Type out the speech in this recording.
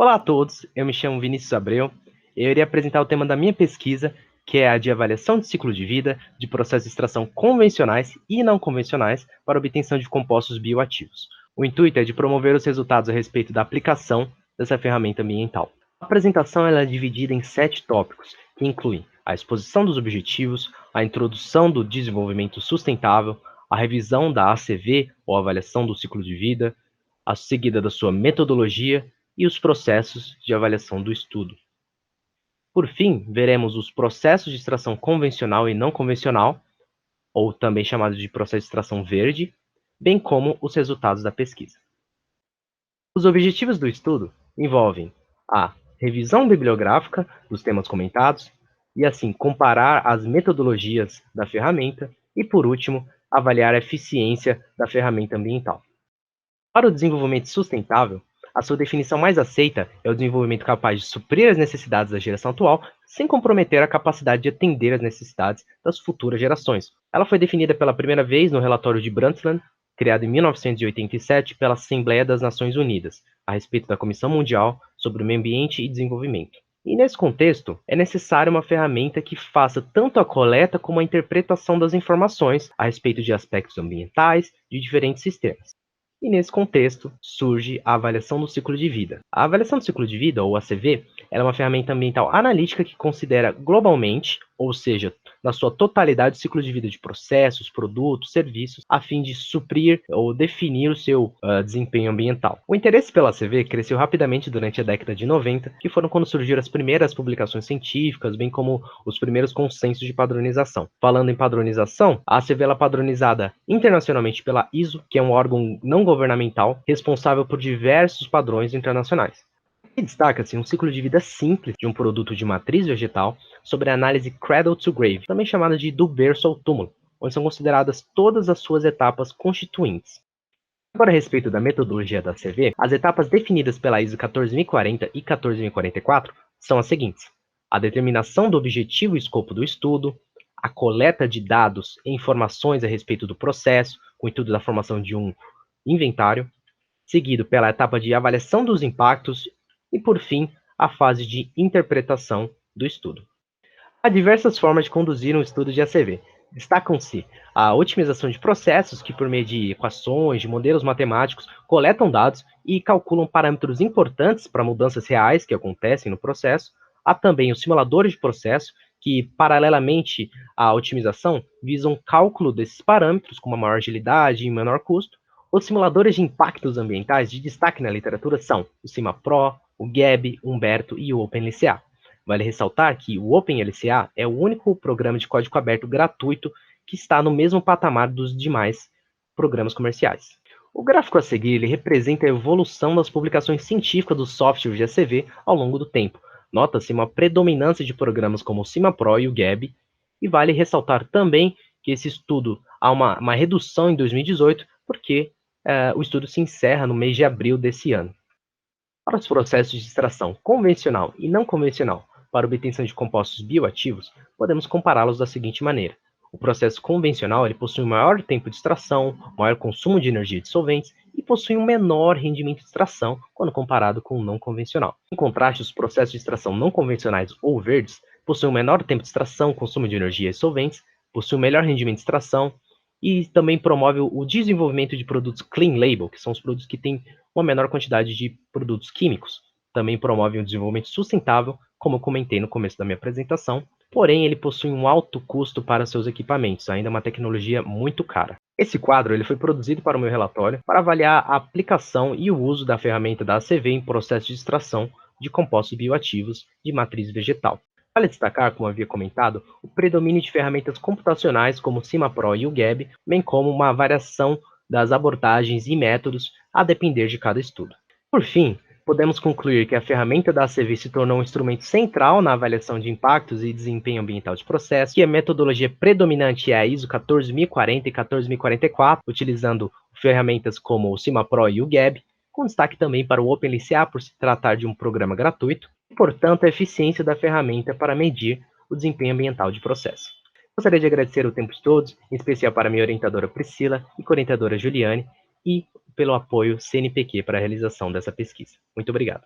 Olá a todos, eu me chamo Vinícius Abreu e eu irei apresentar o tema da minha pesquisa, que é a de avaliação de ciclo de vida de processos de extração convencionais e não convencionais para obtenção de compostos bioativos. O intuito é de promover os resultados a respeito da aplicação dessa ferramenta ambiental. A apresentação ela é dividida em 7 tópicos, que incluem a exposição dos objetivos, a introdução do desenvolvimento sustentável, a revisão da ACV, ou avaliação do ciclo de vida, a seguida da sua metodologia e os processos de avaliação do estudo. Por fim, veremos os processos de extração convencional e não convencional, ou também chamados de processo de extração verde, bem como os resultados da pesquisa. Os objetivos do estudo envolvem a revisão bibliográfica dos temas comentados, e assim comparar as metodologias da ferramenta, e por último, avaliar a eficiência da ferramenta ambiental. Para o desenvolvimento sustentável, a sua definição mais aceita é o desenvolvimento capaz de suprir as necessidades da geração atual, sem comprometer a capacidade de atender às necessidades das futuras gerações. Ela foi definida pela primeira vez no relatório de Brundtland, criado em 1987 pela Assembleia das Nações Unidas, a respeito da Comissão Mundial sobre o Meio Ambiente e Desenvolvimento. E nesse contexto, é necessária uma ferramenta que faça tanto a coleta como a interpretação das informações a respeito de aspectos ambientais de diferentes sistemas. E nesse contexto, surge a avaliação do ciclo de vida. A avaliação do ciclo de vida, ou ACV, ela é uma ferramenta ambiental analítica que considera globalmente, ou seja, na sua totalidade, o ciclo de vida de processos, produtos, serviços, a fim de suprir ou definir o seu desempenho ambiental. O interesse pela ACV cresceu rapidamente durante a década de 90, que foram quando surgiram as primeiras publicações científicas, bem como os primeiros consensos de padronização. Falando em padronização, a ACV ela é padronizada internacionalmente pela ISO, que é um órgão não governamental responsável por diversos padrões internacionais. E destaca-se um ciclo de vida simples de um produto de matriz vegetal sobre a análise cradle to grave, também chamada de do berço ao túmulo, onde são consideradas todas as suas etapas constituintes. Agora, a respeito da metodologia da ACV, as etapas definidas pela ISO 14040 e 14044 são as seguintes: a determinação do objetivo e escopo do estudo, a coleta de dados e informações a respeito do processo, com o intuito da formação de um inventário, seguido pela etapa de avaliação dos impactos e, por fim, a fase de interpretação do estudo. Há diversas formas de conduzir um estudo de ACV. Destacam-se a otimização de processos que, por meio de equações, de modelos matemáticos, coletam dados e calculam parâmetros importantes para mudanças reais que acontecem no processo. Há também os simuladores de processo, que, paralelamente à otimização, visam cálculo desses parâmetros com uma maior agilidade e menor custo. Os simuladores de impactos ambientais de destaque na literatura são o CIMAPRO, o GAB, o Humberto e o OpenLCA. Vale ressaltar que o OpenLCA é o único programa de código aberto gratuito que está no mesmo patamar dos demais programas comerciais. O gráfico a seguir ele representa a evolução das publicações científicas dos softwares de ACV ao longo do tempo. Nota-se uma predominância de programas como o CIMAPRO e o GAB, e vale ressaltar também que esse estudo há uma redução em 2018, porque o estudo se encerra no mês de abril desse ano. Para os processos de extração convencional e não convencional para obtenção de compostos bioativos, podemos compará-los da seguinte maneira. O processo convencional ele possui um maior tempo de extração, maior consumo de energia de solventes e possui um menor rendimento de extração quando comparado com o não convencional. Em contraste, os processos de extração não convencionais ou verdes possuem um menor tempo de extração, consumo de energia e solventes, possuem um melhor rendimento de extração e também promove o desenvolvimento de produtos clean label, que são os produtos que têm uma menor quantidade de produtos químicos. Também promove um desenvolvimento sustentável, como eu comentei no começo da minha apresentação, porém ele possui um alto custo para seus equipamentos, ainda uma tecnologia muito cara. Esse quadro ele foi produzido para o meu relatório para avaliar a aplicação e o uso da ferramenta da ACV em processo de extração de compostos bioativos de matriz vegetal. Vale destacar, como havia comentado, o predomínio de ferramentas computacionais como o CIMAPRO e o GAB, bem como uma variação das abordagens e métodos a depender de cada estudo. Por fim, podemos concluir que a ferramenta da ACV se tornou um instrumento central na avaliação de impactos e desempenho ambiental de processos, que a metodologia predominante é a ISO 14040 e 14044, utilizando ferramentas como o CIMAPRO e o GAB, com destaque também para o OpenLCA por se tratar de um programa gratuito, e, portanto, a eficiência da ferramenta para medir o desempenho ambiental de processo. Gostaria de agradecer o tempo de todos, em especial para minha orientadora Priscila e co-orientadora Juliane, e pelo apoio CNPq para a realização dessa pesquisa. Muito obrigado.